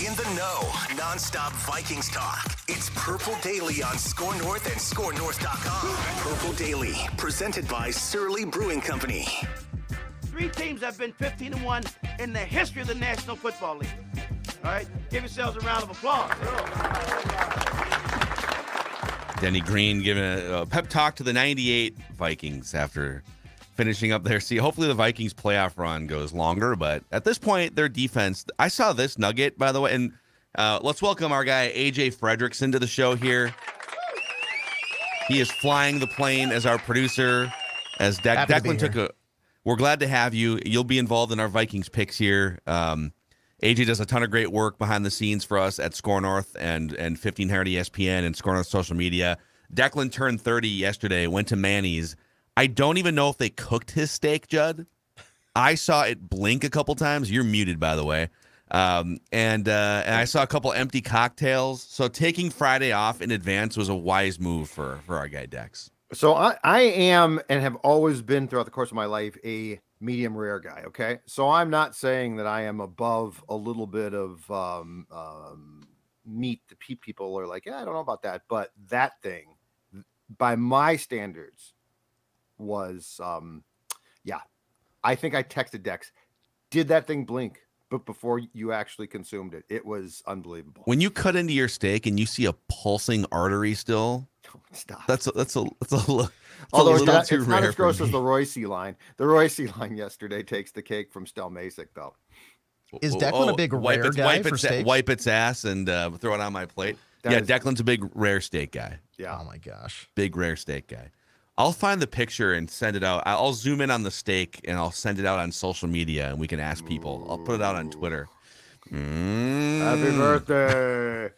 In the know, nonstop Vikings talk. It's Purple Daily on Score North and ScoreNorth.com. Purple Daily, presented by Surly Brewing Company. 3 teams have been 15-1 in the history of the National Football League. All right, give yourselves a round of applause. Denny Green giving a pep talk to the 98 Vikings after finishing up their season. Hopefully the Vikings playoff run goes longer, but at this point, their defense, I saw this nugget, by the way, and let's welcome our guy, AJ Fredrickson, to the show here. He is flying the plane as our producer, as Declan took a... We're glad to have you. You'll be involved in our Vikings picks here. AJ does a ton of great work behind the scenes for us at Score North and 1500 ESPN and Score North social media. Declan turned 30 yesterday, went to Manny's. I don't even know if they cooked his steak, Judd. I saw it blink a couple times. You're muted, by the way. And I saw a couple empty cocktails. So taking Friday off in advance was a wise move for our guy Dex. So I am and have always been throughout the course of my life a medium rare guy. Okay. So I'm not saying that I am above a little bit of meat that people are like, yeah, I don't know about that. But that thing, by my standards, was, I think I texted Dex. Did that thing blink? But before you actually consumed it, it was unbelievable. When you cut into your steak and you see a pulsing artery still, stop. That's a little Although too it's rare. not as gross as the Royce line. The Royce line yesterday takes the cake from Stel Masick, though. Is Declan a big rare guy for steaks? Wipe its ass and throw it on my plate. Declan's a big rare steak guy. Yeah. Oh my gosh. Big rare steak guy. I'll find the picture and send it out. I'll zoom in on the steak and I'll send it out on social media and we can ask people. I'll put it out on Twitter. Happy birthday.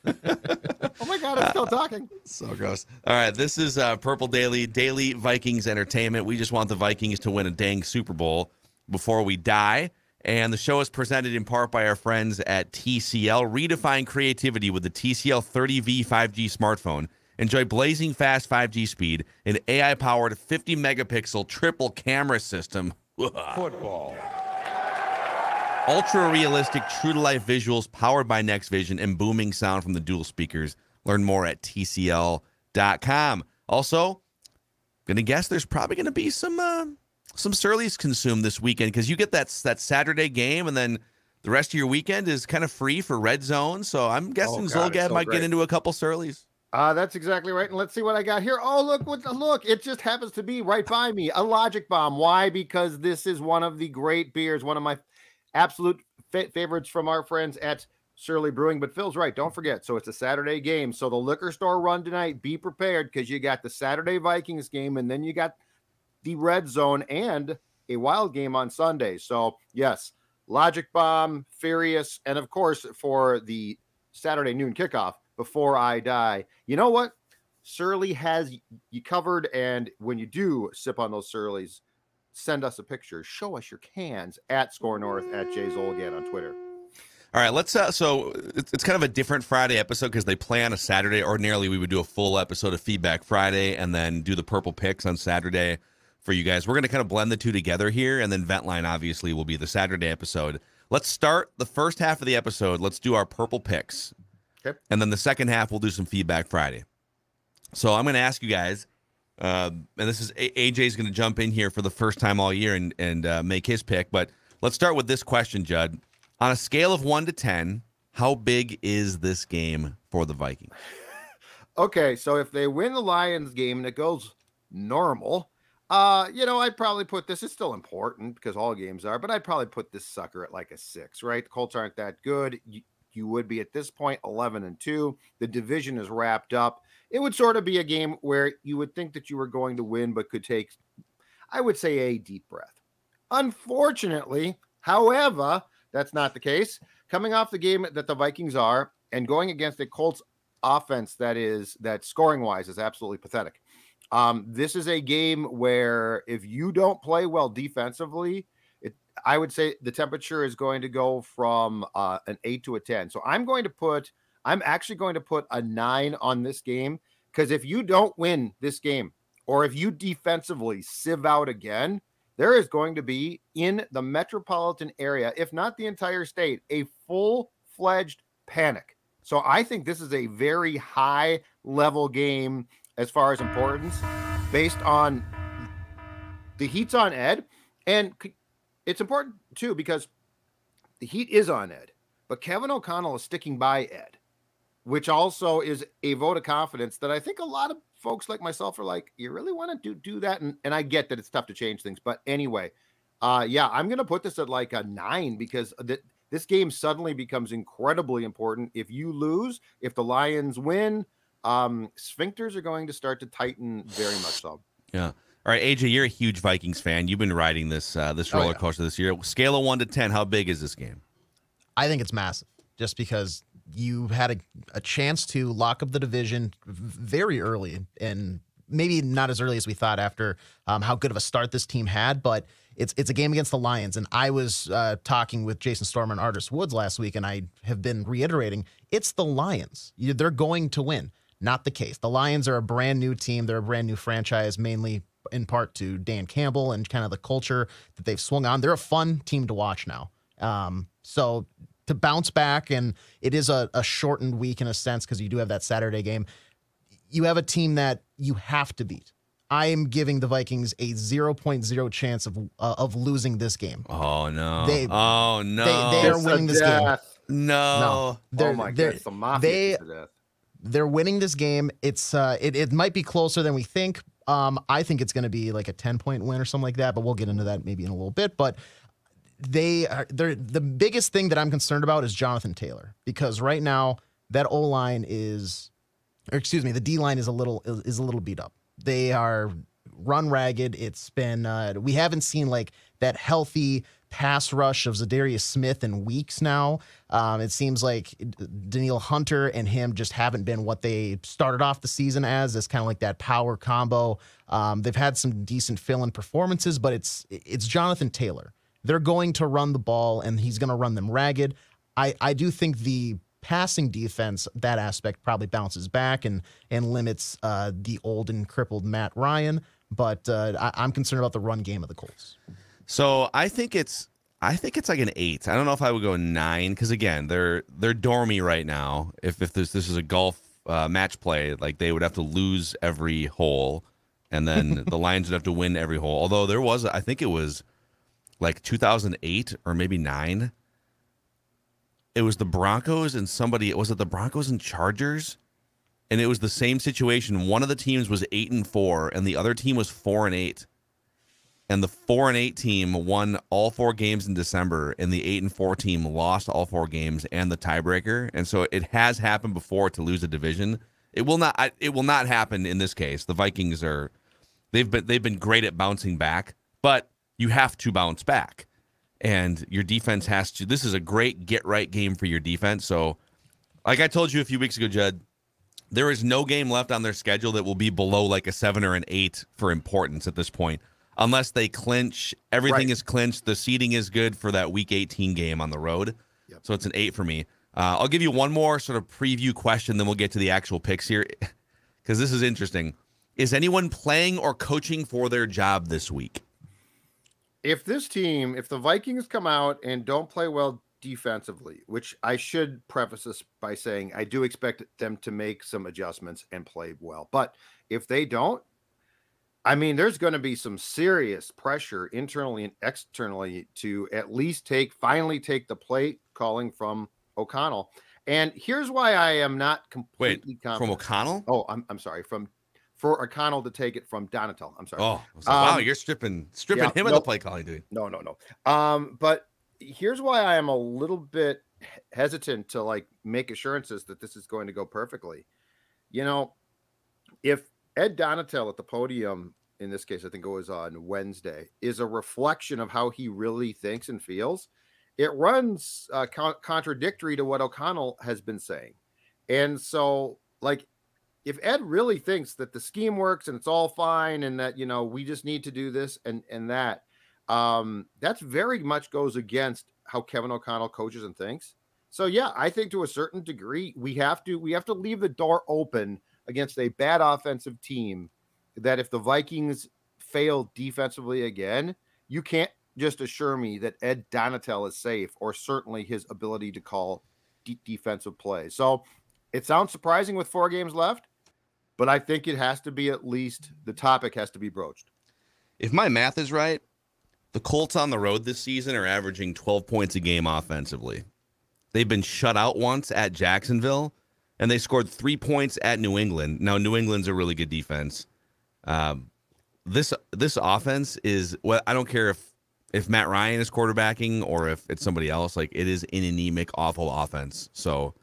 Oh my God, I'm still talking. So gross. All right, this is Purple Daily Vikings entertainment. We just want the Vikings to win a dang Super Bowl before we die. And the show is presented in part by our friends at TCL. Redefine creativity with the TCL 30V 5G smartphone. Enjoy blazing fast 5G speed, an AI-powered 50-megapixel triple camera system. Football. Ultra-realistic, true-to-life visuals powered by Next Vision and booming sound from the dual speakers. Learn more at TCL.com. Also, going to guess there's probably going to be some Surly's consumed this weekend because you get that Saturday game and then the rest of your weekend is kind of free for Red Zone. So I'm guessing Zolgad might get into a couple Surly's. That's exactly right. And let's see what I got here. Oh, look, it just happens to be right by me. A Logic Bomb. Why? Because this is one of the great beers, one of my absolute favorites from our friends at Surly Brewing. But Phil's right. Don't forget. So it's a Saturday game. So the liquor store run tonight, be prepared because you got the Saturday Vikings game and then you got the Red Zone and a Wild game on Sunday. So yes, Logic Bomb, Furious, and of course for the Saturday noon kickoff, Before I Die. You know what? Surly has you covered, and when you do sip on those Surlys, send us a picture. Show us your cans at Score North, at Jay Zolgad on Twitter. All right, let's. So it's kind of a different Friday episode because they play on a Saturday. Ordinarily, we would do a full episode of Feedback Friday and then do the Purple Picks on Saturday for you guys. We're going to kind of blend the two together here, and then Ventline obviously will be the Saturday episode. Let's start the first half of the episode. Let's do our Purple Picks. Okay. And then the second half, we'll do some Feedback Friday. So I'm going to ask you guys, and this is AJ's going to jump in here for the first time all year and make his pick. But let's start with this question, Judd. On a scale of 1 to 10, how big is this game for the Vikings? Okay, so if they win the Lions game and it goes normal, I'd probably put this. It's still important because all games are, but I'd probably put this sucker at like a 6, right? The Colts aren't that good. You would be at this point 11-2. The division is wrapped up. It would sort of be a game where you would think that you were going to win, but could take, I would say, a deep breath. Unfortunately, however, that's not the case. Coming off the game that the Vikings are and going against a Colts offense that scoring wise is absolutely pathetic. This is a game where if you don't play well defensively, I would say the temperature is going to go from an 8 to a 10. So I'm actually going to put a 9 on this game because if you don't win this game or if you defensively sieve out again, there is going to be in the metropolitan area, if not the entire state, a full-fledged panic. So I think this is a very high level game as far as importance based on the heat's on Ed. And it's important too, because the heat is on Ed, but Kevin O'Connell is sticking by Ed, which also is a vote of confidence that I think a lot of folks like myself are like, you really want to do that? And I get that it's tough to change things, but anyway, yeah, I'm going to put this at like a 9 because this game suddenly becomes incredibly important. If you lose, if the Lions win, sphincters are going to start to tighten very much so. Yeah. All right, AJ, you're a huge Vikings fan. You've been riding this roller coaster this year. Scale of 1 to 10, how big is this game? I think it's massive, just because you had a chance to lock up the division very early, and maybe not as early as we thought after how good of a start this team had, but it's a game against the Lions. And I was talking with Jason Stormer and Artis Woods last week, and I have been reiterating, it's the Lions. They're going to win. Not the case. The Lions are a brand new team. They're a brand new franchise, mainly in part to Dan Campbell and kind of the culture that they've swung on. They're a fun team to watch now. So to bounce back, and it is a shortened week in a sense because you do have that Saturday game. You have a team that you have to beat. I am giving the Vikings a 0.0 chance of losing this game. Oh, no. They are winning this game. No. Oh, my God. It's the Mafia to death. They're winning this game. It's it might be closer than we think. I think it's going to be like a 10-point win or something like that, but we'll get into that maybe in a little bit. But they're the biggest thing that I'm concerned about is Jonathan Taylor, because right now that O-line the D-line is a little beat up. They are run ragged. It's been we haven't seen like that healthy pass rush of Zadarius Smith in weeks now. It seems like Danielle Hunter and him just haven't been what they started off the season as kind of like that power combo. They've had some decent fill-in performances, but it's Jonathan Taylor. They're going to run the ball, and he's going to run them ragged. I do think the passing defense, that aspect probably bounces back and limits the old and crippled Matt Ryan. But I'm concerned about the run game of the Colts. So I think it's like an 8. I don't know if I would go 9 because again they're dormy right now. If this is a golf match play, like they would have to lose every hole, and then the Lions would have to win every hole. Although there was, I think it was like 2008 or maybe 9. It was the Broncos and was it the Broncos and Chargers? And it was the same situation. One of the teams was 8-4, and the other team was 4-8. And the 4-8 team won all 4 games in December, and the 8-4 team lost all 4 games and the tiebreaker. And so it has happened before to lose a division. It will not happen in this case. The Vikings they've been great at bouncing back, but you have to bounce back. And your defense has to. This is a great get-right game for your defense. So, like I told you a few weeks ago, Judd, there is no game left on their schedule that will be below like a 7 or an 8 for importance at this point, unless they clinch. Everything is clinched. The seeding is good for that Week 18 game on the road. Yep. So it's an 8 for me. I'll give you one more sort of preview question, then we'll get to the actual picks here, because this is interesting. Is anyone playing or coaching for their job this week? If the Vikings come out and don't play well defensively, which I should preface this by saying I do expect them to make some adjustments and play well. But if they don't, I mean, there's going to be some serious pressure internally and externally to at least finally take the play calling from O'Connell. And here's why I am not completely confident. From O'Connell? Oh, I'm sorry. For O'Connell to take it from Donatel. I'm sorry. Oh, wow, you're stripping him of the play calling, dude. No. But here's why I am a little bit hesitant to like make assurances that this is going to go perfectly. You know, if Ed Donatel at the podium, in this case, I think it was on Wednesday, is a reflection of how he really thinks and feels, it runs contradictory to what O'Connell has been saying. And so, like, if Ed really thinks that the scheme works and it's all fine and that, you know, we just need to do this and that, that's very much goes against how Kevin O'Connell coaches and thinks. So, yeah, I think to a certain degree, we have to leave the door open against a bad offensive team that if the Vikings fail defensively again, you can't just assure me that Ed Donatel is safe, or certainly his ability to call defensive play. So it sounds surprising with 4 games left, but I think it has to be at least the topic has to be broached. If my math is right, the Colts on the road this season are averaging 12 points a game offensively. They've been shut out once at Jacksonville, and they scored 3 points at New England. Now, New England's a really good defense. This offense is, well, I don't care if Matt Ryan is quarterbacking or if it's somebody else, like it is an anemic, awful offense. So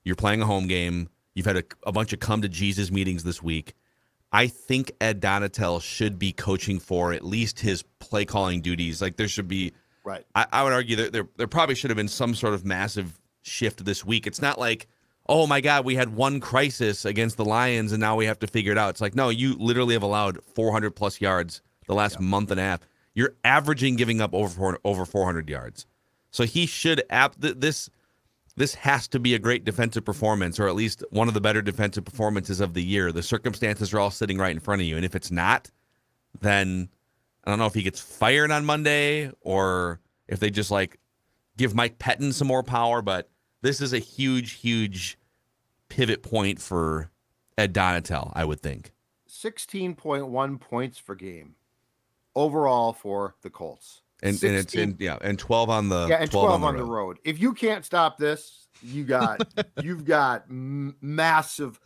you're playing a home game. You've had a bunch of come to Jesus meetings this week. I think Ed Donatel should be coaching for at least his play calling duties. Like there should be, right. I would argue that there probably should have been some sort of massive shift this week. It's not like, oh my God, we had one crisis against the Lions and now we have to figure it out. It's like, no, you literally have allowed 400 plus yards the last month and a half. You're averaging giving up over 400 yards. So he should this has to be a great defensive performance, or at least one of the better defensive performances of the year. The circumstances are all sitting right in front of you. And if it's not, then I don't know if he gets fired on Monday or if they just like give Mike Pettin some more power. But this is a huge, huge pivot point for Ed Donatel, I would think. 16.1 points per game overall for the Colts. And it's and 12 on the and 12 on the road. If you can't stop this, you've got massive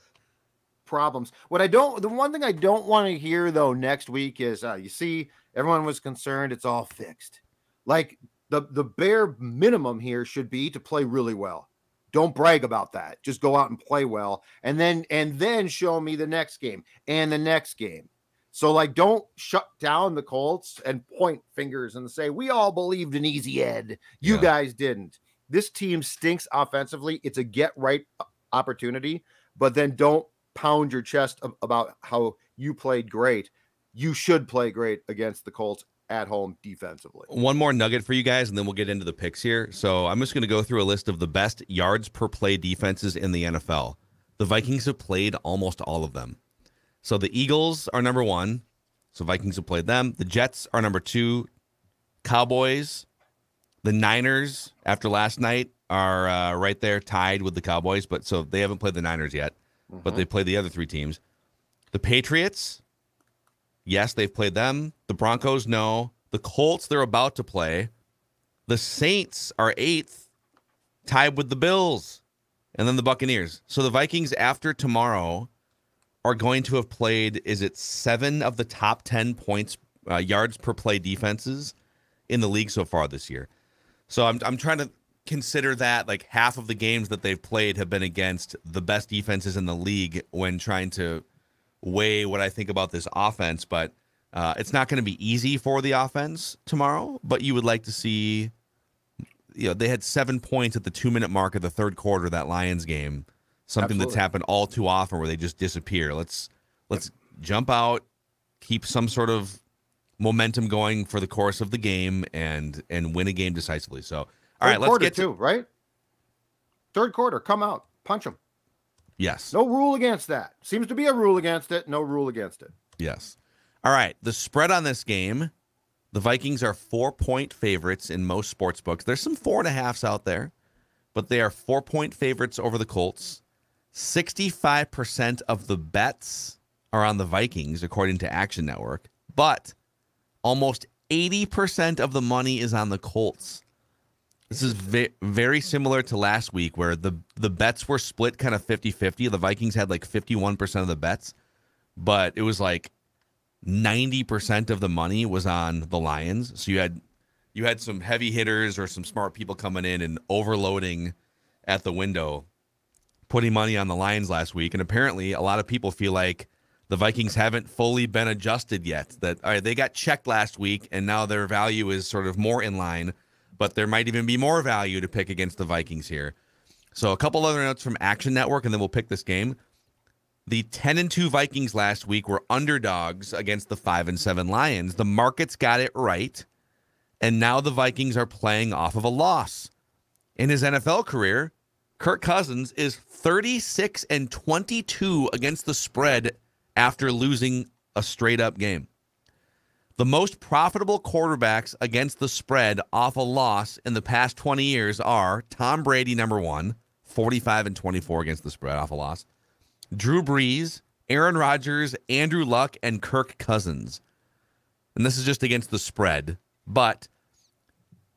problems. The one thing I don't want to hear though next week is you see everyone was concerned it's all fixed. Like the bare minimum here should be to play really well. Don't brag about that. Just go out and play well, and then show me the next game and the next game. So, like, don't shut down the Colts and point fingers and say, we all believed in Easy Ed. You guys didn't. This team stinks offensively. It's a get-right opportunity, but then don't pound your chest about how you played great. You should play great against the Colts at home defensively. One more nugget for you guys, and then we'll get into the picks here. So I'm just going to go through a list of the best yards per play defenses in the NFL. The Vikings have played almost all of them. So the Eagles are number 1. So Vikings have played them. The Jets are number 2. Cowboys. The Niners, after last night, are right there tied with the Cowboys. But so they haven't played the Niners yet. But they played the other 3 teams. The Patriots, yes, they've played them. The Broncos, no. The Colts, they're about to play. The Saints are 8th, tied with the Bills. And then the Buccaneers. So the Vikings, after tomorrow, are going to have played, is it 7 of the top 10 points, yards per play defenses in the league so far this year. So I'm trying to consider that like half of the games that they've played have been against the best defenses in the league when trying to weigh what I think about this offense. But it's not going to be easy for the offense tomorrow, but you would like to see, they had 7 points at the 2-minute mark of the third quarter, that Lions game. Something that's happened all too often where they just disappear. Let's jump out, keep some sort of momentum going for the course of the game, and win a game decisively. So, all right, let's get to right. Third quarter, come out, punch them. Yes. No rule against that. Seems to be a rule against it. No rule against it. Yes. All right. The spread on this game, the Vikings are 4-point favorites in most sports books. There's some 4.5s out there, but they are 4-point favorites over the Colts. 65% of the bets are on the Vikings, according to Action Network, but almost 80% of the money is on the Colts. This is very similar to last week where the bets were split kind of 50-50. The Vikings had like 51% of the bets, but it was like 90% of the money was on the Lions. So you had some heavy hitters or some smart people coming in and overloading at the window, putting money on the Lions last week. And apparently a lot of people feel like the Vikings haven't fully been adjusted yet. That all right, they got checked last week and now their value is sort of more in line, but there might even be more value to pick against the Vikings here. So a couple other notes from Action Network, and then we'll pick this game. The 10-2 Vikings last week were underdogs against the 5-7 Lions. The markets got it right, and now the Vikings are playing off of a loss. In his NFL career, Kirk Cousins is 36-22 against the spread after losing a straight-up game. The most profitable quarterbacks against the spread off a loss in the past 20 years are Tom Brady, number 1, 45-24 against the spread off a loss. Drew Brees, Aaron Rodgers, Andrew Luck, and Kirk Cousins. And this is just against the spread. But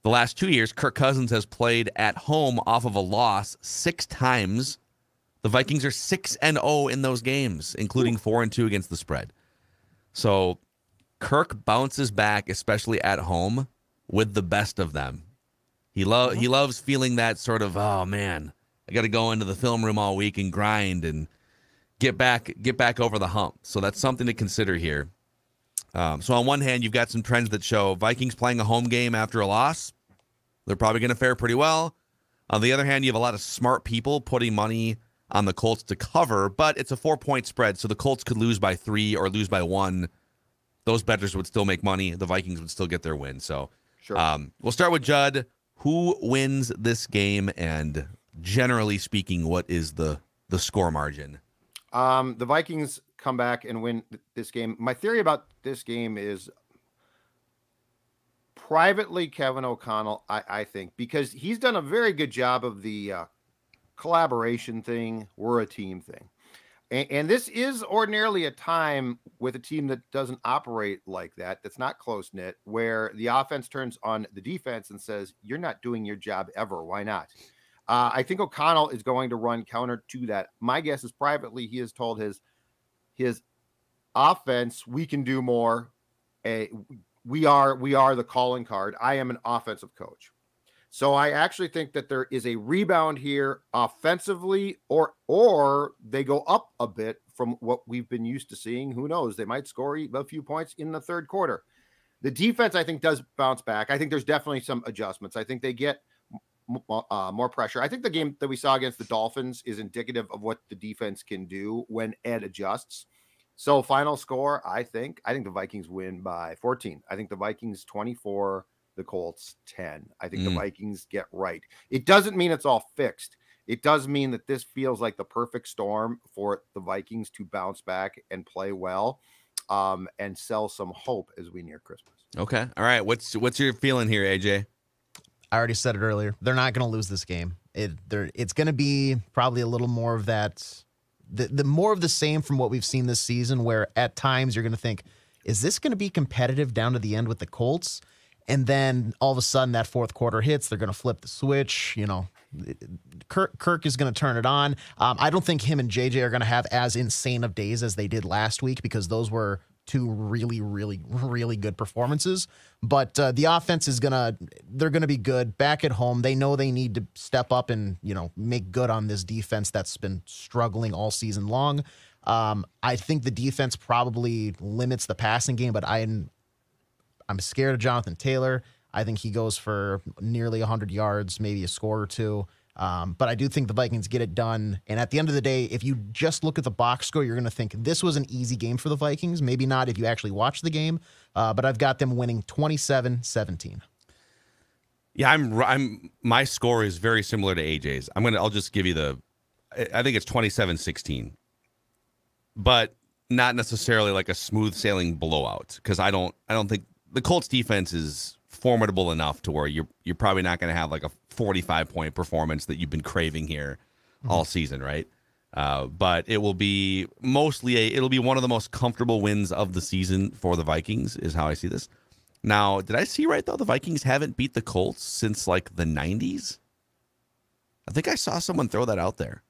the last 2 years, Kirk Cousins has played at home off of a loss 6 times. The Vikings are 6-0 in those games, including 4-2 against the spread. So Kirk bounces back, especially at home, with the best of them. He loves feeling that sort of, oh man, I got to go into the film room all week and grind and get back over the hump. So that's something to consider here. So on one hand, you've got some trends that show Vikings playing a home game after a loss. They're probably going to fare pretty well. On the other hand, you have a lot of smart people putting money on the Colts to cover, but it's a 4-point spread, so the Colts could lose by 3 or lose by 1. Those bettors would still make money. The Vikings would still get their win. So Sure. We'll start with Judd. Who wins this game? And generally speaking, what is the score margin? The Vikings come back and win this game. My theory about this game is privately Kevin O'Connell, I think, because he's done a very good job of the collaboration thing. We're a team thing. And this is ordinarily a time with a team that doesn't operate like that, that's not close-knit, where the offense turns on the defense and says, you're not doing your job ever. Why not? I think O'Connell is going to run counter to that. My guess is privately he has told his offense, we can do more. We are the calling card. I am an offensive coach. So I actually think that there is a rebound here offensively, or they go up a bit from what we've been used to seeing. Who knows? They might score a few points in the third quarter. The defense, I think, does bounce back. I think there's definitely some adjustments. I think they get more pressure. I think the game that we saw against the Dolphins is indicative of what the defense can do when Ed adjusts. So final score, I think the Vikings win by 14. I think the Vikings 24, the Colts 10. I think the Vikings get right. It doesn't mean it's all fixed. It does mean that this feels like the perfect storm for the Vikings to bounce back and play well, and sell some hope as we near Christmas. Okay. All right. What's your feeling here, AJ? I already said it earlier. They're not going to lose this game. It's going to be probably a little more of that, the more of the same from what we've seen this season, where at times you're going to think, is this going to be competitive down to the end with the Colts? And then all of a sudden that fourth quarter hits, they're going to flip the switch. You know, Kirk is going to turn it on. I don't think him and JJ are going to have as insane of days as they did last week, because those were two really, really, really good performances. But the offense they're going to be good back at home. They know they need to step up and, make good on this defense that's been struggling all season long. I think the defense probably limits the passing game, but I'm scared of Jonathan Taylor. I think he goes for nearly 100 yards, maybe a score or two. But I do think the Vikings get it done. And at the end of the day, if you just look at the box score, you're going to think this was an easy game for the Vikings. Maybe not if you actually watch the game. But I've got them winning 27-17. Yeah, my score is very similar to AJ's. I'll just give you I think it's 27-16. But not necessarily like a smooth sailing blowout, because I don't think the Colts defense is formidable enough to where you're probably not going to have like a 45-point performance that you've been craving here all season, right? But it will be it'll be one of the most comfortable wins of the season for the Vikings, is how I see this. Now, did I see right though? The Vikings haven't beat the Colts since like the 90s. I think I saw someone throw that out there.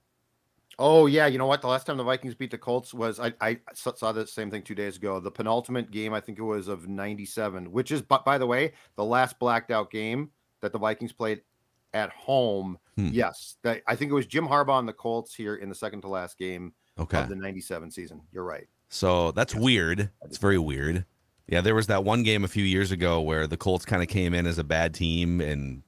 Oh, yeah. You know what? The last time the Vikings beat the Colts was, I saw the same thing 2 days ago. The penultimate game, I think it was of 97, which is, by the way, the last blacked out game that the Vikings played at home. Yes. I think it was Jim Harbaugh and the Colts here in the second to last game of the 97 season. You're right. So that's weird. It's very weird. Yeah, there was that one game a few years ago where the Colts kind of came in as a bad team and,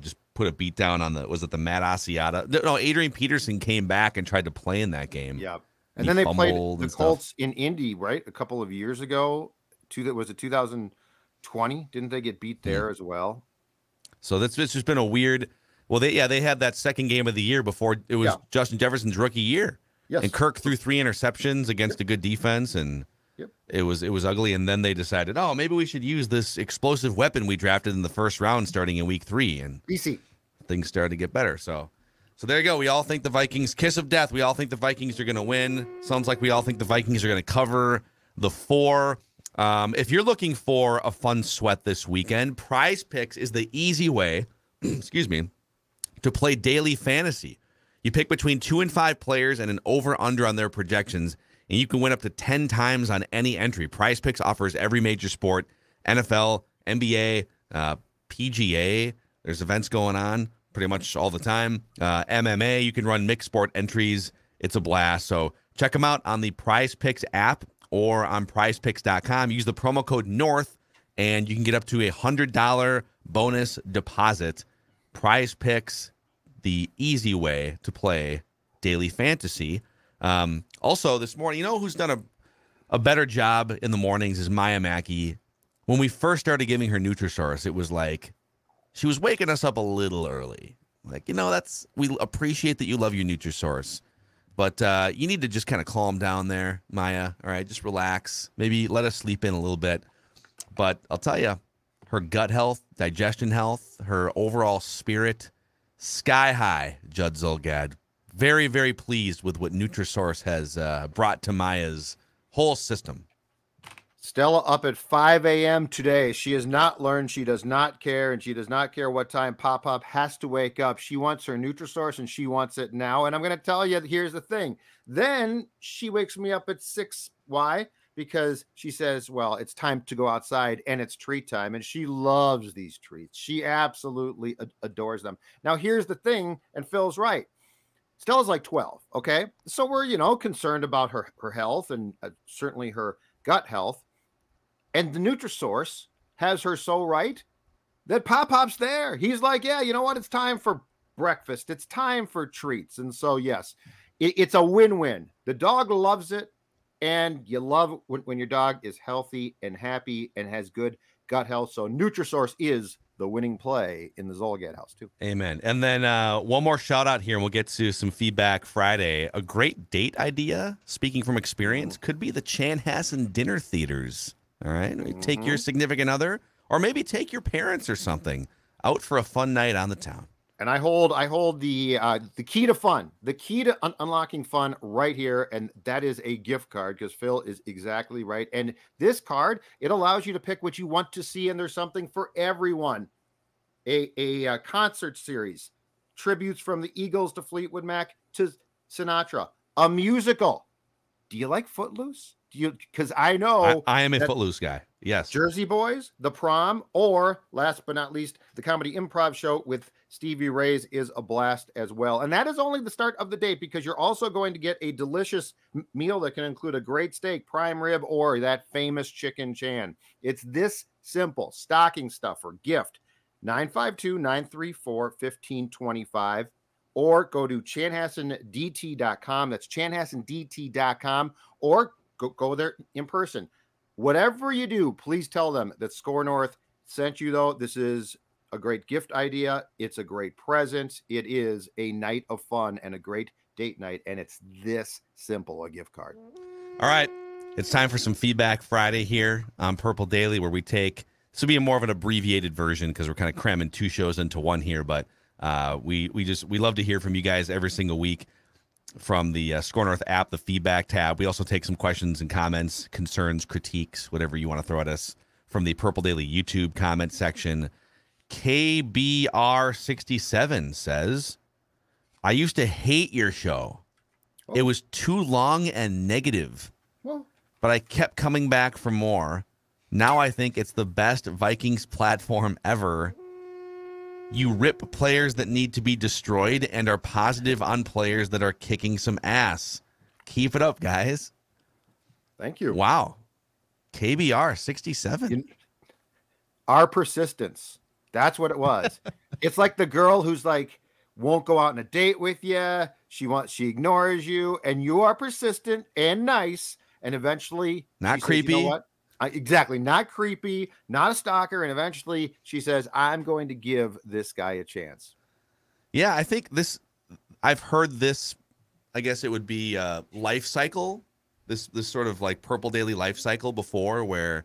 just put a beat down on was it the Matt Asiata? No, Adrian Peterson came back and tried to play in that game. Yeah. And then they played the Colts in Indy, right? A couple of years ago. Was it 2020? Didn't they get beat there as well? So it's just been a weird. Well, they had that second game of the year before it was Justin Jefferson's rookie year. Yes. And Kirk threw 3 interceptions against a good defense, and it was ugly. And then they decided, maybe we should use this explosive weapon we drafted in the first round starting in week 3. And BC. Things started to get better. So So there you go. We all think the Vikings, kiss of death. We all think the Vikings are going to win. Sounds like we all think the Vikings are going to cover the 4. If you're looking for a fun sweat this weekend, Prize Picks is the easy way, excuse me, to play daily fantasy. You pick between 2 and 5 players and an over-under on their projections, and you can win up to 10 times on any entry. Prize Picks offers every major sport, NFL, NBA, PGA. There's events going on pretty much all the time. MMA, you can run mixed sport entries. It's a blast. So check them out on the Prize Picks app or on prizepicks.com. Use the promo code NORTH, and you can get up to $100 bonus deposit. Prize Picks, the easy way to play daily fantasy. Also, this morning, you know who's done a better job in the mornings is Maya Mackey. When we first started giving her Nutrisource, it was like she was waking us up a little early. Like, we appreciate that you love your Nutrisource, but you need to just kind of calm down there, Maya. All right, just relax. Maybe let us sleep in a little bit. But I'll tell you, her gut health, digestion health, her overall spirit, sky high, Judd Zulgad. Very, very pleased with what Nutrisource has brought to Maya's whole system. Stella up at 5 a.m. today. She has not learned. She does not care, and she does not care what time Pop has to wake up. She wants her Nutrisource, and she wants it now. And I'm going to tell you, here's the thing. Then she wakes me up at 6. Why? Because she says, well, it's time to go outside, and it's treat time. And she loves these treats. She absolutely adores them. Now, here's the thing, and Phil's right. Stella's like 12, okay? So we're, concerned about her health and certainly her gut health. And the Nutrisource has her so right that Pop's there. He's like, yeah, you know what? It's time for breakfast. It's time for treats. And so, yes, it's a win-win. The dog loves it, and you love when your dog is healthy and happy and has good gut health. So Nutrisource is the winning play in the Zulgad house, too. Amen. And then one more shout out here, and we'll get to some feedback Friday. A great date idea, speaking from experience, could be the Chanhassen dinner theaters. All right. Take your significant other, or maybe take your parents or something out for a fun night on the town. And I hold the key to fun, the key to unlocking fun right here. And that is a gift card, because Phil is exactly right. And this card, it allows you to pick what you want to see. And there's something for everyone. A concert series, tributes from the Eagles to Fleetwood Mac to Sinatra, a musical. Do you like Footloose? Because I know I am a Footloose guy. Yes. Jersey Boys, The Prom, or last but not least, the comedy improv show with Stevie Ray's is a blast as well. And that is only the start of the date, because you're also going to get a delicious meal that can include a great steak, prime rib, or that famous chicken chan. It's this simple. Stocking stuffer, gift, 952-934-1525, or go to chanhassendt.com. That's chanhassendt.com, or go there in person. Whatever you do, please tell them that Score North sent you, though. This is a great gift idea. It's a great present. It is a night of fun and a great date night, and it's this simple, a gift card. All right. It's time for some Feedback Friday here on Purple Daily, where we take, this will be a more of an abbreviated version because we're kind of cramming 2 shows into one here, but we love to hear from you guys every single week. From the Score North app, the feedback tab. We also take some questions and comments, concerns, critiques, whatever you want to throw at us from the Purple Daily YouTube comment section. KBR67 says, I used to hate your show. It was too long and negative, but I kept coming back for more. Now I think it's the best Vikings platform ever. You rip players that need to be destroyed and are positive on players that are kicking some ass. Keep it up, guys. Thank you. Wow. KBR 67. Our persistence. That's what it was. It's like the girl who's like, won't go out on a date with you. She ignores you, and you are persistent and nice. And eventually, not creepy. Says, you know what? Exactly. Not creepy, not a stalker. And eventually she says, I'm going to give this guy a chance. Yeah, I think I've heard this, I guess it would be life cycle, this sort of like Purple Daily life cycle before, where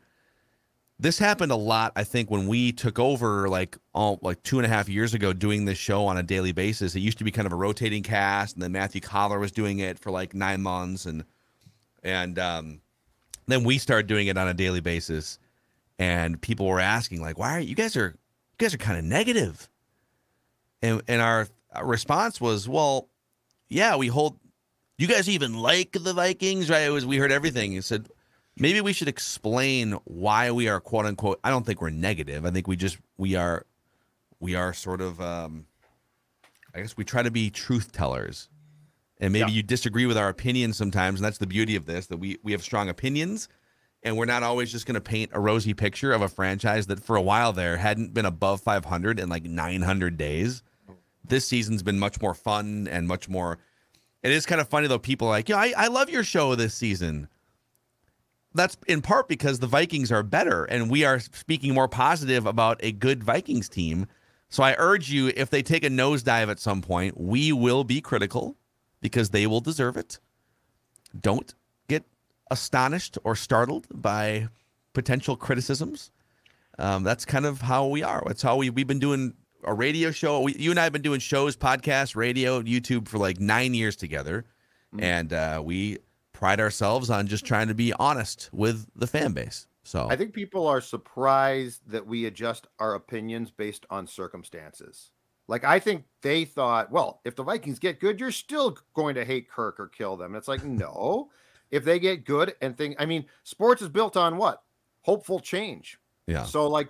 This happened a lot, I think, when we took over like 2.5 years ago doing this show on a daily basis. It used to be kind of a rotating cast, and then Matthew Collar was doing it for like 9 months, and then we started doing it on a daily basis, and people were asking like, "Why are you guys are kind of negative?" And our response was, "Well, yeah, we hold. You guys even like the Vikings, right?" We heard everything. It said, maybe we should explain why we are quote unquote. I don't think we're negative. I think we are sort of. I guess we try to be truth tellers, and maybe you disagree with our opinions sometimes, and that's the beauty of this, that we have strong opinions, and we're not always just going to paint a rosy picture of a franchise that for a while there hadn't been above 500 in like 900 days. This season's been much more fun and much more. It is kind of funny though. People are like, I love your show this season. That's in part because the Vikings are better, and we are speaking more positive about a good Vikings team. So I urge you, if they take a nosedive at some point, we will be critical because they will deserve it. Don't get astonished or startled by potential criticisms. That's kind of how we are. That's how we've been doing a radio show. You and I have been doing shows, podcasts, radio, YouTube for like 9 years together. And we pride ourselves on just trying to be honest with the fan base. So I think people are surprised that we adjust our opinions based on circumstances. Like, I think they thought, well, if the Vikings get good, you're still going to hate Kirk or kill them. It's like, no, if they get good and sports is built on what? Hopeful change. Yeah. So like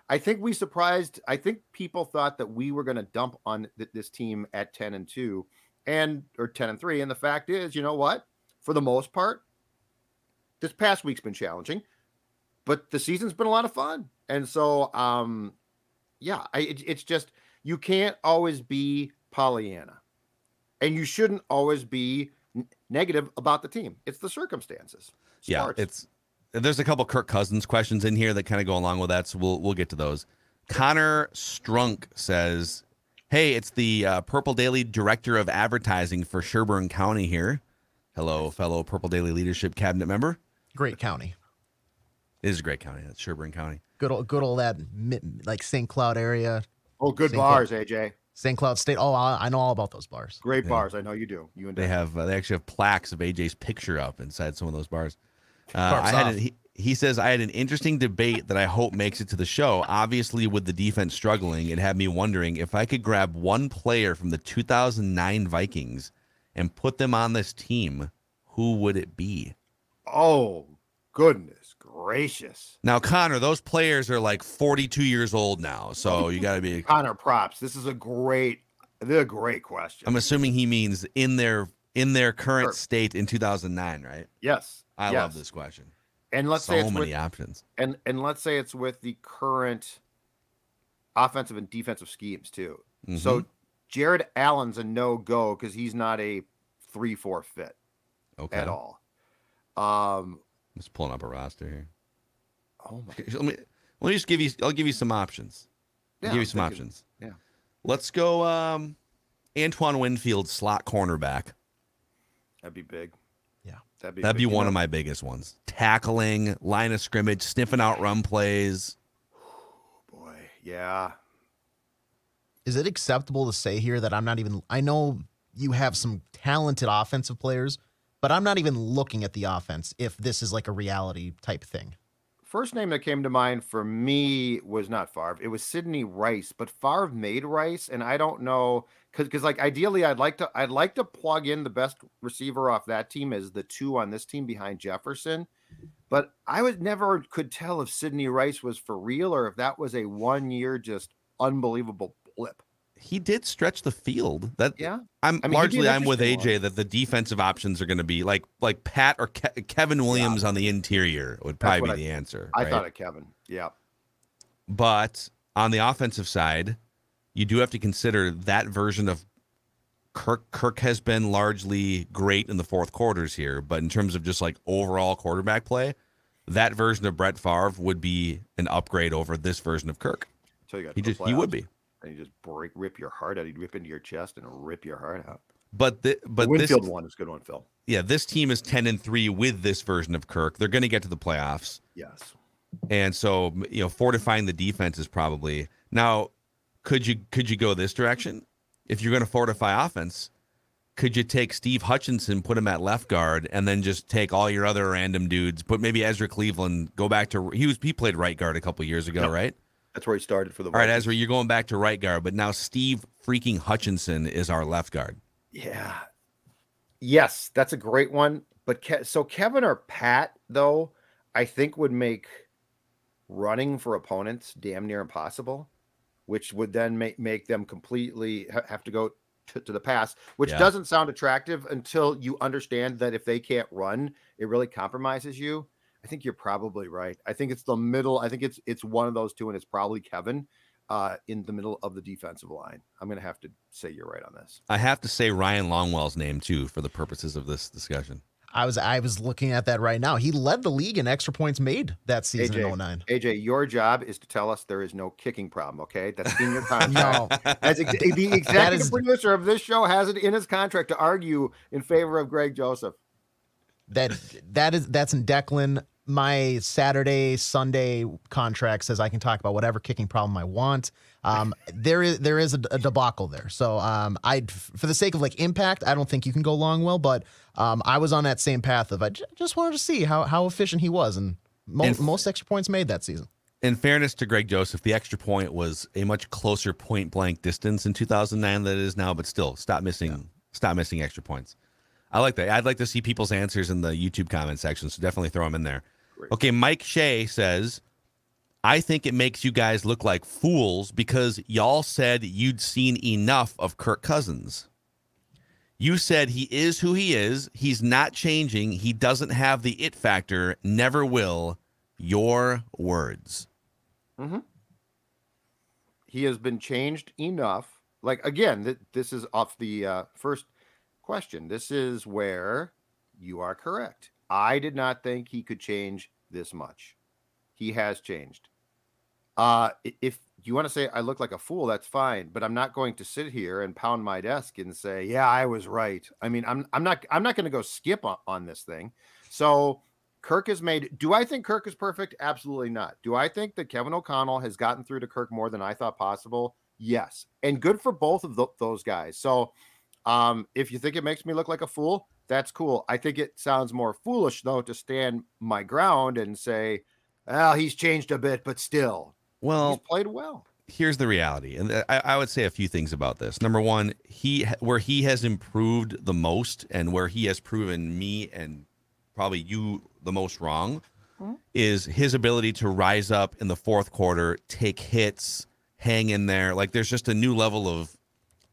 I think people thought that we were going to dump on this team at 10-2 or 10-3. And the fact is, you know what? For the most part, this past week's been challenging, but the season's been a lot of fun. And so, it's just, you can't always be Pollyanna, and you shouldn't always be negative about the team. It's the circumstances. Sports. Yeah, there's a couple Kirk Cousins questions in here that kind of go along with that, so we'll get to those. Connor Strunk says, "Hey, it's the Purple Daily Director of Advertising for Sherburne County here. Hello, fellow Purple Daily Leadership Cabinet member." Great county. It is a great county. That's Sherburne County. Good old that like St. Cloud area. Oh, good St. bars, Cloud. AJ. St. Cloud State. Oh, I know all about those bars. Great bars. I know you do. You and they actually have plaques of AJ's picture up inside some of those bars. He says, "I had an interesting debate that I hope makes it to the show. Obviously, with the defense struggling, it had me wondering if I could grab one player from the 2009 Vikings and put them on this team, who would it be?" Oh, goodness gracious. Now, Connor, those players are like 42 years old now, so you got to be... Connor, props. This is a great question. I'm assuming he means in their current state in 2009, right? Yes. I love this question. And let's say it's so many options. And let's say it's with the current offensive and defensive schemes too. Mm-hmm. So Jared Allen's a no-go because he's not a 3-4 fit at all. I'm just pulling up a roster here. Oh my! Let me just give you. I'll give you some options. Yeah, give you some options. Yeah. Let's go. Antoine Winfield, slot cornerback. That'd be big. Yeah. That'd be one of my biggest ones. Tackling, line of scrimmage, sniffing out run plays. Boy, yeah. Is it acceptable to say here that I know you have some talented offensive players, but I'm not even looking at the offense if this is like a reality type thing? First name that came to mind for me was not Favre. It was Sidney Rice, but Favre made Rice, and I don't know because like ideally I'd like to plug in the best receiver off that team as the 2 on this team behind Jefferson, but I could tell if Sidney Rice was for real or if that was a 1-year just unbelievable blip. He did stretch the field. I'm with AJ that the defensive options are going to be like Pat or Kevin Williams on the interior would probably be the answer. I thought of Kevin. Yeah. But on the offensive side, you do have to consider that version of Kirk. Kirk has been largely great in the fourth quarters here, but in terms of just like overall quarterback play, that version of Brett Favre would be an upgrade over this version of Kirk. So he would be. And you just rip your heart out. He'd rip into your chest and rip your heart out. But the Winfield one is a good one, Phil. Yeah, this team is 10-3 with this version of Kirk. They're going to get to the playoffs. Yes. And so, fortifying the defense is probably now. Could you go this direction? If you're going to fortify offense, could you take Steve Hutchinson, put him at left guard, and then just take all your other random dudes? Put maybe Ezra Cleveland. Go back to he played right guard a couple years ago, right? That's where he started for the Vikings. All right, Ezra, you're going back to right guard, but now Steve freaking Hutchinson is our left guard. Yeah. Yes, that's a great one. But so Kevin or Pat, though, I think would make running for opponents damn near impossible, which would then make them completely have to go to the pass, which doesn't sound attractive until you understand that if they can't run, it really compromises you. I think you're probably right. I think it's the middle. I think it's one of those two, and it's probably Kevin in the middle of the defensive line. I'm going to have to say you're right on this. I have to say Ryan Longwell's name, too, for the purposes of this discussion. I was looking at that right now. He led the league in extra points made that season in 09. AJ, your job is to tell us there is no kicking problem, okay? That's in your contract. No. As the executive producer of this show has it in his contract to argue in favor of Greg Joseph. That's in Declan. My Saturday, Sunday contract says I can talk about whatever kicking problem I want. There is a debacle there. So for the sake of like impact, I don't think you can go Longwell, but I was on that same path of I just wanted to see how efficient he was, and most extra points made that season. In fairness to Greg Joseph, the extra point was a much closer point blank distance in 2009 than it is now, but still, stop missing extra points. I like that. I'd like to see people's answers in the YouTube comment section, so definitely throw them in there. Great. Okay, Mike Shea says, I think it makes you guys look like fools because y'all said you'd seen enough of Kirk Cousins. You said he is who he is. He's not changing. He doesn't have the it factor. Never will. Your words. Mm-hmm. He has been changed enough. Like, again, this is off the first question. This is where you are correct. I did not think he could change this much. He has changed. If you want to say I look like a fool, that's fine, but I'm not going to sit here and pound my desk and say, yeah, I was right. I mean, I'm not going to go skip on this thing. So Kirk has made. Do I think Kirk is perfect? Absolutely not. Do I think that Kevin O'Connell has gotten through to Kirk more than I thought possible? Yes. And good for both of those guys. So if you think it makes me look like a fool, that's cool. I think it sounds more foolish, though, to stand my ground and say, well, he's changed a bit, but still, he's played well. Here's the reality. And I would say a few things about this. Number one, where he has improved the most and where he has proven me and probably you the most wrong is his ability to rise up in the fourth quarter, take hits, hang in there. Like there's just a new level of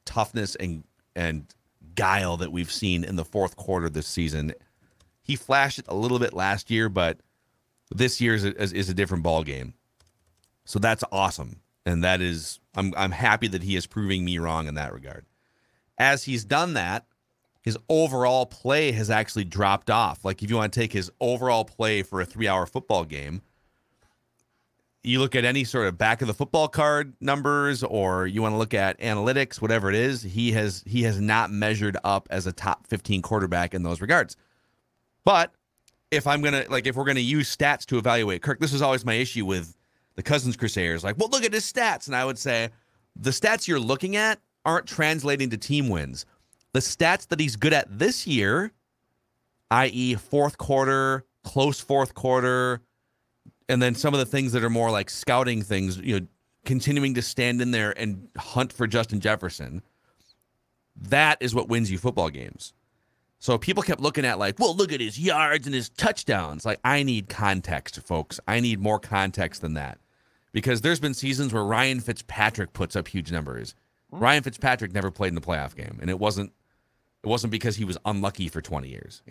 toughness and guile that we've seen in the fourth quarter this season. He flashed it a little bit last year, but this year is a different ball game. So that's awesome. And that is, I'm happy that he is proving me wrong in that regard. As he's done that, his overall play has actually dropped off. Like if you want to take his overall play for a 3-hour football game, you look at any sort of back of the football card numbers, or you want to look at analytics, whatever it is, he has not measured up as a top 15 quarterback in those regards. But if we're gonna use stats to evaluate Kirk, this is always my issue with the Cousins Crusaders. Like, well, look at his stats, and I would say the stats you're looking at aren't translating to team wins. The stats that he's good at this year, i.e., fourth quarter, close fourth quarter. And then some of the things that are more like scouting things, continuing to stand in there and hunt for Justin Jefferson. That is what wins you football games. So people kept looking at like, well, look at his yards and his touchdowns. Like, I need context, folks. I need more context than that. Because there's been seasons where Ryan Fitzpatrick puts up huge numbers. Ryan Fitzpatrick never played in the playoff game. And it wasn't because he was unlucky for 20 years,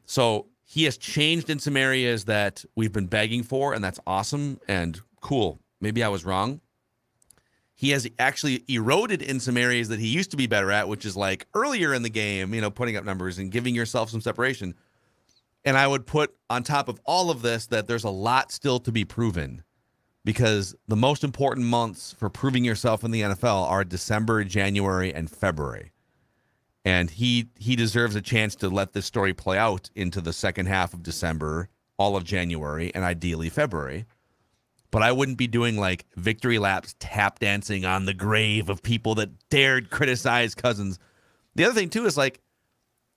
So he has changed in some areas that we've been begging for, and that's awesome and cool. Maybe I was wrong. He has actually eroded in some areas that he used to be better at, which is like earlier in the game, putting up numbers and giving yourself some separation. And I would put on top of all of this that there's a lot still to be proven, because the most important months for proving yourself in the NFL are December, January, and February. And he deserves a chance to let this story play out into the second half of December all of January and ideally February. But I wouldn't be doing like victory laps, tap dancing on the grave of people that dared criticize Cousins. The other thing, too, is like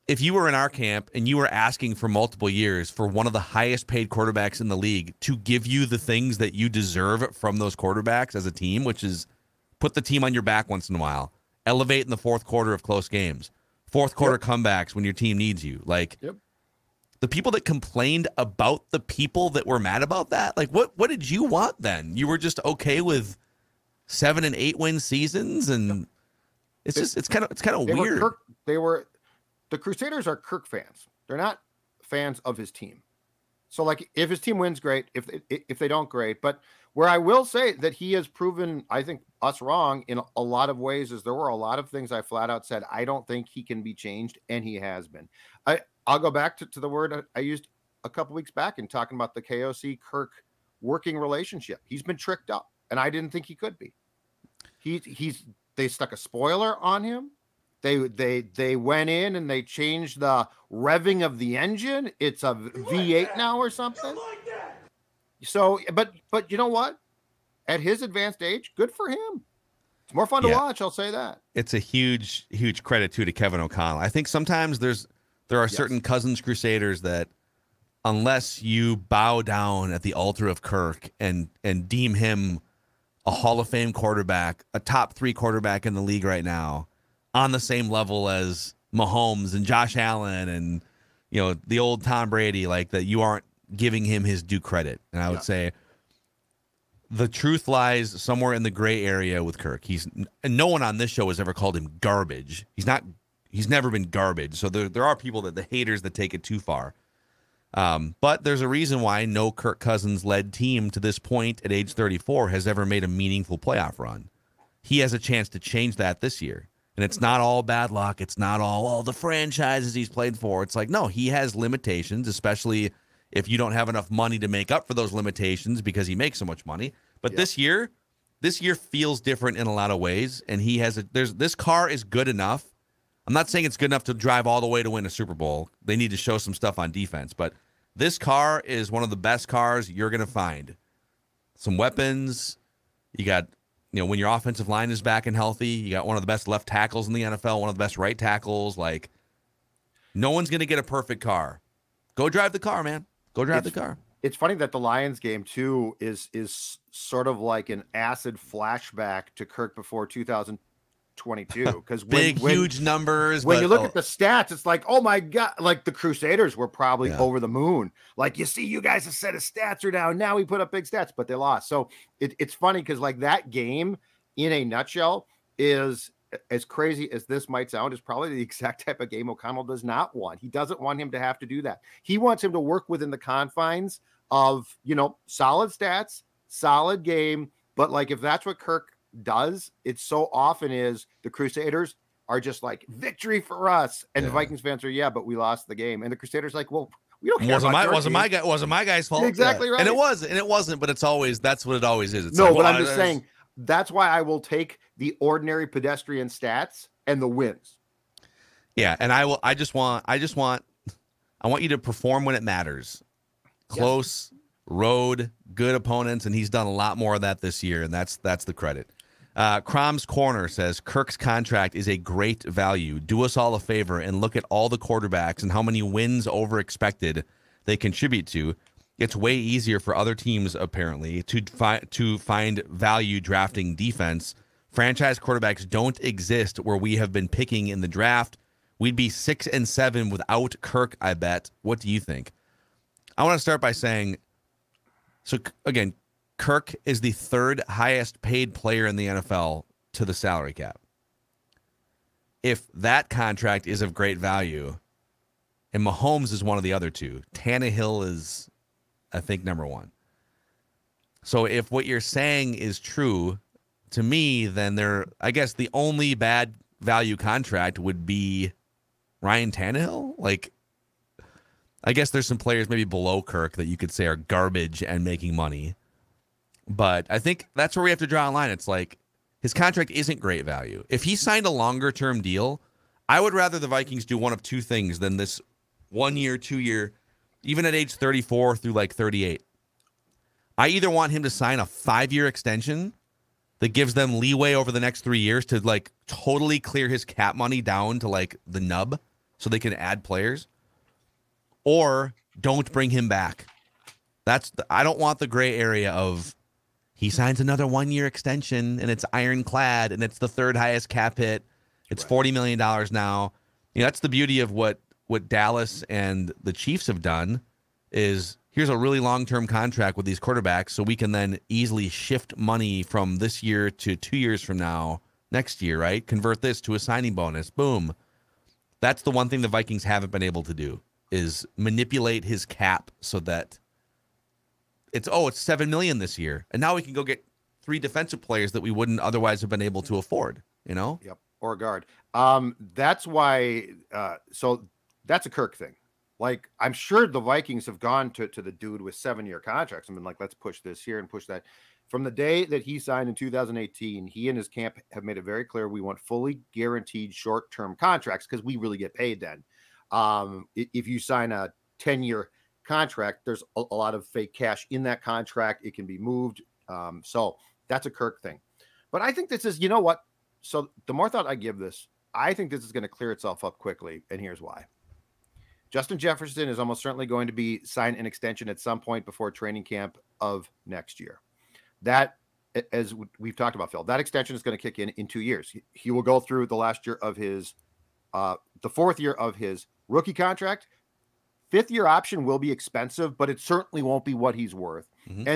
if you were in our camp and you were asking for multiple years for one of the highest paid quarterbacks in the league to give you the things that you deserve from those quarterbacks as a team, which is put the team on your back once in a while, elevate in the fourth quarter of close games, fourth quarter comebacks when your team needs you. Like the people that complained about the people that were mad about that, like what did you want then? You were just okay with 7 and 8 win seasons, and it's kind of weird. The Crusaders are Kirk fans. They're not fans of his team. So like if his team wins, great. If they don't, great. But where I will say that he has proven, I think, us wrong in a lot of ways is there were a lot of things I flat out said I don't think he can be changed, and he has been. I'll go back to the word I used a couple weeks back in talking about the KOC Kirk working relationship. He's been tricked up, and I didn't think he could be. They stuck a spoiler on him. They went in and they changed the revving of the engine. It's a V8 now or something. So, but you know what? At his advanced age, good for him. It's more fun to watch. I'll say that. It's a huge credit to Kevin O'Connell. I think sometimes there are certain Cousins Crusaders that unless you bow down at the altar of Kirk and deem him a Hall of Fame quarterback, a top 3 quarterback in the league right now, on the same level as Mahomes and Josh Allen and, you know, the old Tom Brady, like that, you aren't giving him his due credit. And I would say the truth lies somewhere in the gray area with Kirk. And no one on this show has ever called him garbage. He's never been garbage. So there are people the haters that take it too far. But there's a reason why no Kirk Cousins led team to this point at age 34 has ever made a meaningful playoff run. He has a chance to change that this year. And it's not all bad luck. It's not all the franchises he's played for. It's like, no, he has limitations, especially if you don't have enough money to make up for those limitations because he makes so much money. But this year feels different in a lot of ways. And this car is good enough. I'm not saying it's good enough to drive all the way to win a Super Bowl. They need to show some stuff on defense. But this car is one of the best cars you're going to find. Some weapons. You got, when your offensive line is back and healthy, you got one of the best left tackles in the NFL, one of the best right tackles. Like, no one's going to get a perfect car. Go drive the car, man. Go drive the car. It's funny that the Lions game, too, is sort of like an acid flashback to Kirk before 2022. Because huge numbers. When you look at the stats, it's like, oh, my God. Like, the Crusaders were probably over the moon. Like, you see, you guys, a set of stats are down. Now we put up big stats, but they lost. So it's funny because, like, that game, in a nutshell, is as crazy as this might sound, is probably the exact type of game O'Connell does not want. He doesn't want him to have to do that. He wants him to work within the confines of, solid stats, solid game. But like, if that's what Kirk does, it so often is the Crusaders are just like victory for us. And the Vikings fans are, but we lost the game. And the Crusaders like, well, we don't care. Wasn't my guy's fault. Exactly right. And it wasn't, but that's what it always is. It's no, like, but I'm just saying, that's why I will take the ordinary pedestrian stats and the wins. Yeah, and I want you to perform when it matters. Close, road, good opponents, and he's done a lot more of that this year, and that's the credit. Crom's Corner says, Kirk's contract is a great value. Do us all a favor and look at all the quarterbacks and how many wins over expected they contribute to. It's way easier for other teams, apparently, to find value drafting defense. Franchise quarterbacks don't exist where we have been picking in the draft. We'd be 6-7 without Kirk, I bet. What do you think? I want to start by saying, so again, Kirk is the 3rd highest paid player in the NFL to the salary cap. If that contract is of great value, and Mahomes is one of the other two, Tannehill is, I think, number 1. So if what you're saying is true, to me, then I guess the only bad value contract would be Ryan Tannehill. Like, I guess there's some players maybe below Kirk that you could say are garbage and making money. But I think that's where we have to draw a line. It's like his contract isn't great value. If he signed a longer-term deal, I would rather the Vikings do one of two things than this 1 year, 2 year even at age 34 through like 38. I either want him to sign a 5-year extension that gives them leeway over the next 3 years to like totally clear his cap money down to like the nub so they can add players, or don't bring him back. I don't want the gray area of he signs another 1-year extension and it's ironclad and it's the third highest cap hit. It's $40 million now. You know, that's the beauty of what Dallas and the Chiefs have done is here's a really long-term contract with these quarterbacks so we can then easily shift money from this year to 2 years from now, next year, right? Convert this to a signing bonus. Boom. That's the one thing the Vikings haven't been able to do is manipulate his cap so that it's $7 million this year. And now we can go get 3 defensive players that we wouldn't otherwise have been able to afford, you know? Yep. Or a guard. That's why, so that's a Kirk thing. Like, I'm sure the Vikings have gone to the dude with 7-year contracts and been like, let's push this here and push that. From the day that he signed in 2018, he and his camp have made it very clear we want fully guaranteed short-term contracts because we really get paid then. If you sign a 10-year contract, there's a lot of fake cash in that contract. It can be moved. So that's a Kirk thing. But I think this is, you know what? So the more thought I give this, I think this is going to clear itself up quickly. And here's why. Justin Jefferson is almost certainly going to be signed an extension at some point before training camp of next year. That, as we've talked about, Phil, that extension is going to kick in 2 years. He will go through the last year of his, the 4th year of his rookie contract. 5th year option will be expensive, but it certainly won't be what he's worth. Mm-hmm.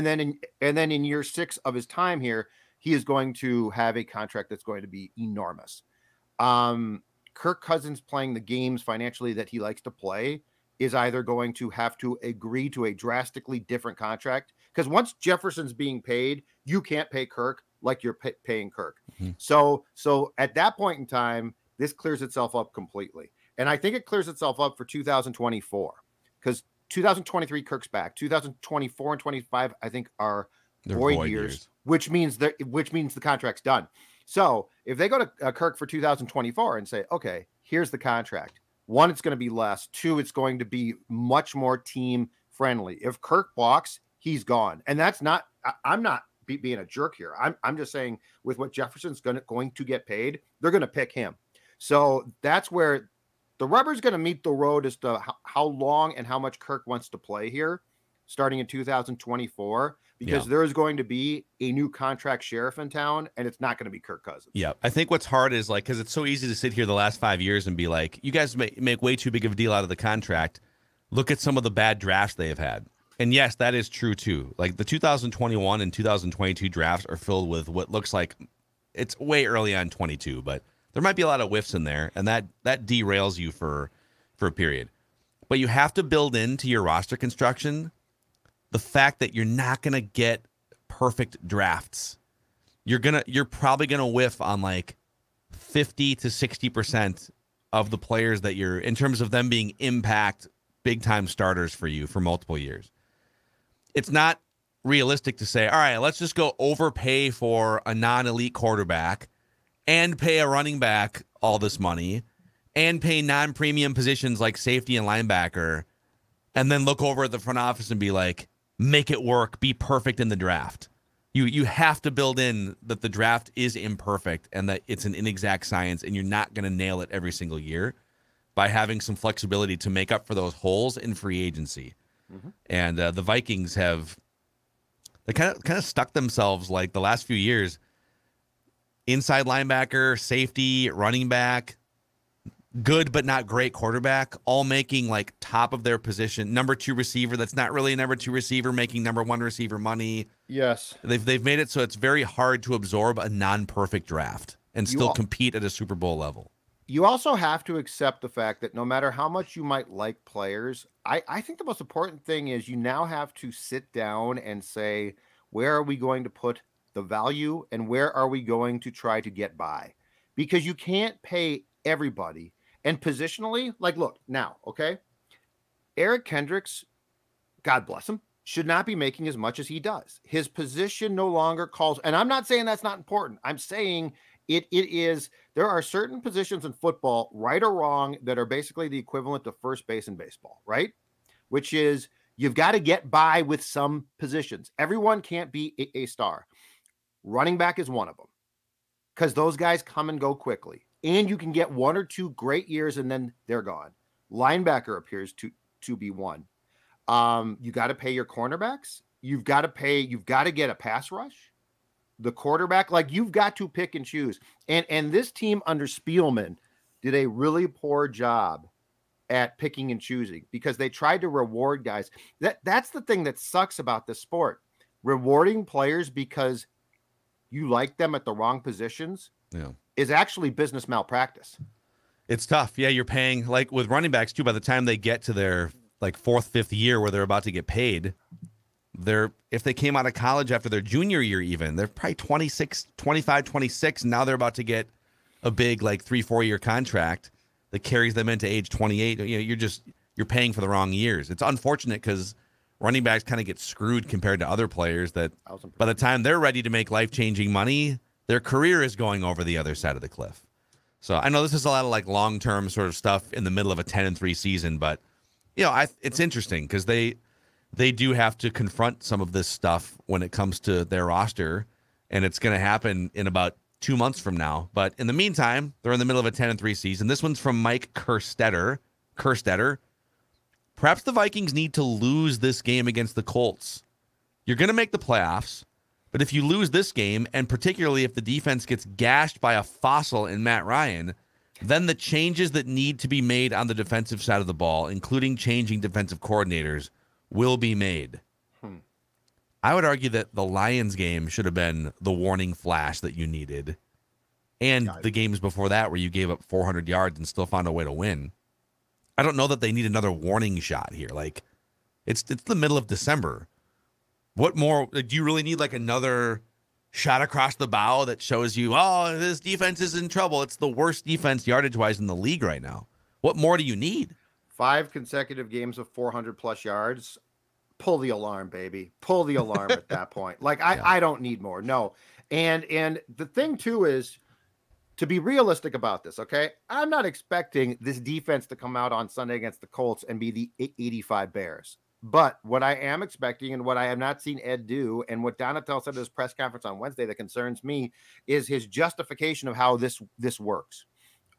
And then in year 6 of his time here, he is going to have a contract that's going to be enormous. Kirk Cousins playing the games financially that he likes to play is either going to have to agree to a drastically different contract, because once Jefferson's being paid, you can't pay Kirk like you're paying Kirk. Mm-hmm. So at that point in time, this clears itself up completely. And I think it clears itself up for 2024 because 2023 Kirk's back. 2024 and 25 I think are void years, which means the contract's done. So if they go to Kirk for 2024 and say, okay, here's the contract. 1, it's going to be less. 2, it's going to be much more team friendly. If Kirk walks, he's gone. And that's not, I'm not being a jerk here. I'm just saying with what Jefferson's going to get paid, they're going to pick him. So that's where the rubber's going to meet the road as to how long and how much Kirk wants to play here starting in 2024, because there is going to be a new contract sheriff in town, and it's not going to be Kirk Cousins. Yeah. I think what's hard is like, because it's so easy to sit here the last 5 years and be like, you guys make way too big of a deal out of the contract. Look at some of the bad drafts they have had. And yes, that is true too. Like the 2021 and 2022 drafts are filled with what looks like it's way early on 22, but there might be a lot of whiffs in there, and that derails you for a period. But you have to build into your roster construction the fact that you're not going to get perfect drafts. You're probably going to whiff on like 50 to 60% of the players that you're, in terms of them being impact big time starters for you for multiple years. It's not realistic to say, all right, let's just go overpay for a non-elite quarterback and pay a running back all this money and pay non-premium positions like safety and linebacker, and then look over at the front office and be like, make it work, be perfect in the draft. You have to build in that the draft is imperfect and that it's an inexact science, and you're not going to nail it every single year by having some flexibility to make up for those holes in free agency. Mm-hmm. And the Vikings have kind of stuck themselves like the last few years. Inside linebacker, safety, running back, good but not great quarterback, all making like top of their position. Number 2 receiver that's not really a number 2 receiver, making number 1 receiver money. Yes. They've made it so it's very hard to absorb a non-perfect draft and still compete at a Super Bowl level. You also have to accept the fact that no matter how much you might like players, I think the most important thing is you now have to sit down and say, where are we going to put the value and where are we going to try to get by? Because you can't pay everybody. And positionally, like, look, now, okay, Eric Kendricks, God bless him, should not be making as much as he does. His position no longer calls, and I'm not saying that's not important. I'm saying it is, there are certain positions in football, right or wrong, that are basically the equivalent of first base in baseball, right? which is you've got to get by with some positions. Everyone can't be a star. Running back is one of them because those guys come and go quickly. And you can get 1 or 2 great years and then they're gone. Linebacker appears to be one. You got to pay your cornerbacks. You've got to get a pass rush. The quarterback, like you've got to pick and choose. And this team under Spielman did a really poor job at picking and choosing because they tried to reward guys. That's the thing that sucks about this sport. Rewarding players because you like them at the wrong positions is actually business malpractice. It's tough. Yeah, you're paying, like with running backs too, by the time they get to their like 4th, 5th year where they're about to get paid, if they came out of college after their junior year even, they're probably 25, 26, and now they're about to get a big like 3-4 year contract that carries them into age 28. You're paying for the wrong years. It's unfortunate because running backs kind of get screwed compared to other players that by the time they're ready to make life-changing money, their career is going over the other side of the cliff. So I know this is a lot of like long-term sort of stuff in the middle of a 10-3 season, but it's interesting because they do have to confront some of this stuff when it comes to their roster, and it's going to happen in about 2 months from now. But in the meantime, they're in the middle of a 10-3 season. This one's from Mike Kerstetter. Perhaps the Vikings need to lose this game against the Colts. You're going to make the playoffs, but if you lose this game, and particularly if the defense gets gashed by a fossil in Matt Ryan, then the changes that need to be made on the defensive side of the ball, including changing defensive coordinators, will be made. I would argue that the Lions game should have been the warning flash that you needed, and the games before that where you gave up 400 yards and still found a way to win. I don't know that they need another warning shot here. Like, it's the middle of December. What more? Do you really need like another shot across the bow that shows you, oh, this defense is in trouble? It's the worst defense yardage-wise in the league right now. What more do you need? 5 consecutive games of 400-plus yards. Pull the alarm, baby. Pull the alarm at that point. Like, I don't need more. No. And the thing, too, is to be realistic about this, okay? I'm not expecting this defense to come out on Sunday against the Colts and be the 85 Bears. But what I am expecting and what I have not seen Ed do and what Donatel said at his press conference on Wednesday that concerns me is his justification of how this works.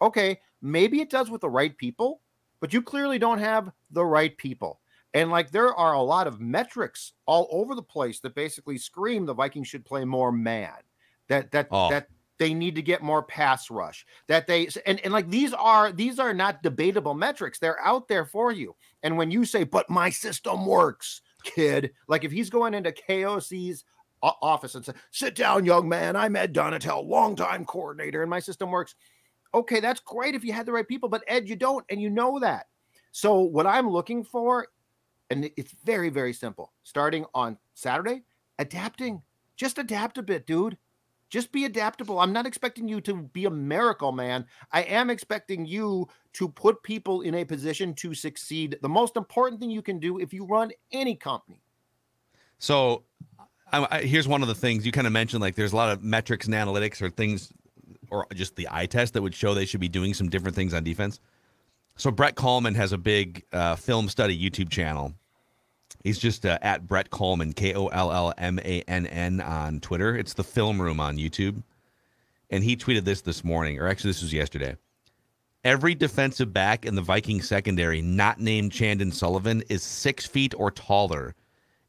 Okay, maybe it does with the right people, but you clearly don't have the right people. And like there are a lot of metrics all over the place that basically scream the Vikings should play more man, that they need to get more pass rush, that they and like these are not debatable metrics. They're out there for you. And when you say, but my system works, kid, like if he's going into KOC's office and say, sit down, young man, I'm Ed Donatel, longtime coordinator, and my system works. Okay, that's great if you had the right people, but Ed, you don't, and you know that. So what I'm looking for, and it's very, very simple, starting on Saturday, adapting. Just adapt a bit, dude. Just be adaptable. I'm not expecting you to be a miracle man. I am expecting you to put people in a position to succeed. The most important thing you can do if you run any company. So here's one of the things you kind of mentioned, like there's a lot of metrics and analytics or things, or just the eye test that would show they should be doing some different things on defense. So Brett Coleman has a big film study YouTube channel. He's just at Brett Coleman, Kollmann on Twitter. It's the Film Room on YouTube. And he tweeted this morning, or actually this was yesterday. Every defensive back in the Viking secondary not named Chandon Sullivan is 6 feet or taller,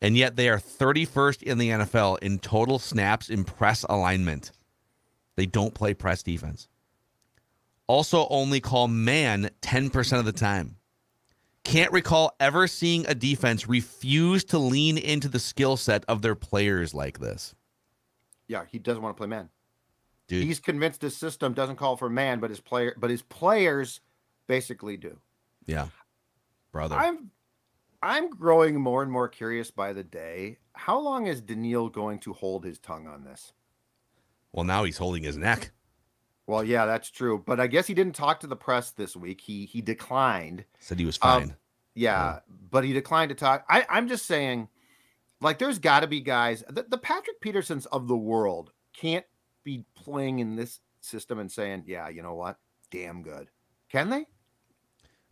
and yet they are 31st in the NFL in total snaps in press alignment. They don't play press defense. Also only call man 10% of the time. Can't recall ever seeing a defense refuse to lean into the skill set of their players like this. Yeah, he doesn't want to play man. Dude. He's convinced his system doesn't call for man, but his players basically do. Yeah. Brother. I'm growing more and more curious by the day. How long is Daniil going to hold his tongue on this? Well, now he's holding his neck. Well, yeah, that's true. But I guess he didn't talk to the press this week. He declined. Said he was fine. Yeah, but he declined to talk. I'm just saying, like, there's got to be guys. The Patrick Petersons of the world can't be playing in this system and saying, yeah, you know what? Damn good. Can they?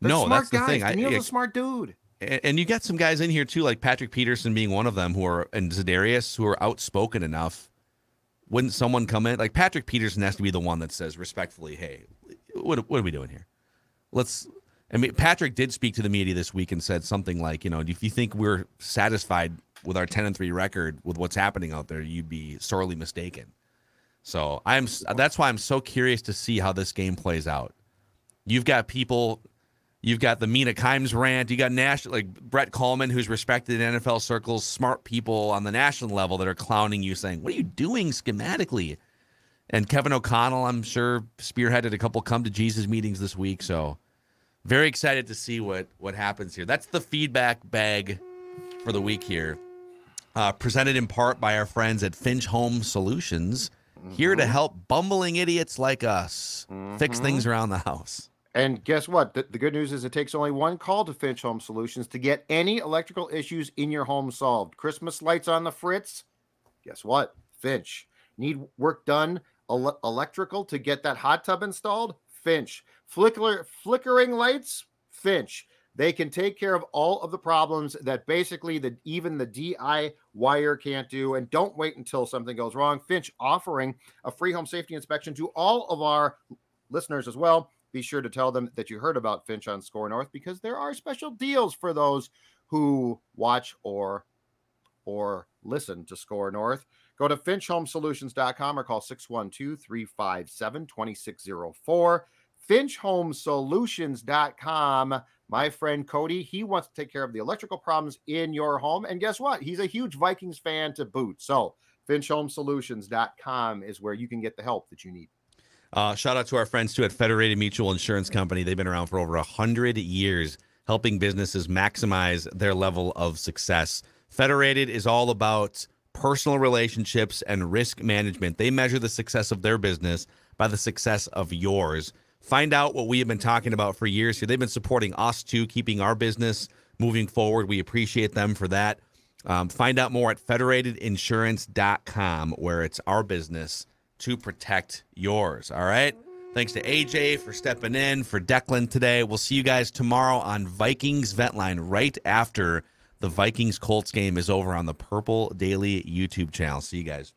They're no, smart that's the guys. thing. Daniil's a smart dude. And you got some guys in here too, like Patrick Peterson being one of them, and Za'Darius, who are outspoken enough. Wouldn't someone come in? Like Patrick Peterson has to be the one that says respectfully, hey, what are we doing here? Patrick did speak to the media this week and said something like, if you think we're satisfied with our 10-3 record with what's happening out there, you'd be sorely mistaken. So that's why I'm so curious to see how this game plays out. You've got the Mina Kimes rant. You got like Brett Coleman, who's respected in NFL circles, smart people on the national level that are clowning you, saying, what are you doing schematically? And Kevin O'Connell, I'm sure, spearheaded a couple come to Jesus meetings this week. So very excited to see what happens here. That's the feedback bag for the week here. Presented in part by our friends at Finch Home Solutions, here to help bumbling idiots like us fix things around the house. And guess what? The good news is it takes only one call to Finch Home Solutions to get any electrical issues in your home solved. Christmas lights on the fritz? Guess what? Finch. Need work done electrical to get that hot tub installed? Finch. Flickering lights? Finch. They can take care of all of the problems that basically even the DIYer can't do. And don't wait until something goes wrong. Finch offering a free home safety inspection to all of our listeners as well. Be sure to tell them that you heard about Finch on Score North, because there are special deals for those who watch or listen to Score North. Go to finchhomesolutions.com or call 612-357-2604. finchhomesolutions.com. My friend Cody, he wants to take care of the electrical problems in your home. And guess what? He's a huge Vikings fan to boot. So finchhomesolutions.com is where you can get the help that you need. Shout out to our friends, too, at Federated Mutual Insurance Company. They've been around for over 100 years, helping businesses maximize their level of success. Federated is all about personal relationships and risk management. They measure the success of their business by the success of yours. Find out what we have been talking about for years here. They've been supporting us, too, keeping our business moving forward. We appreciate them for that. Find out more at federatedinsurance.com, where it's our business to protect yours. All right. Thanks to AJ for stepping in, for Declan today. We'll see you guys tomorrow on Vikings Vent Line right after the Vikings Colts game is over on the Purple Daily YouTube channel. See you guys.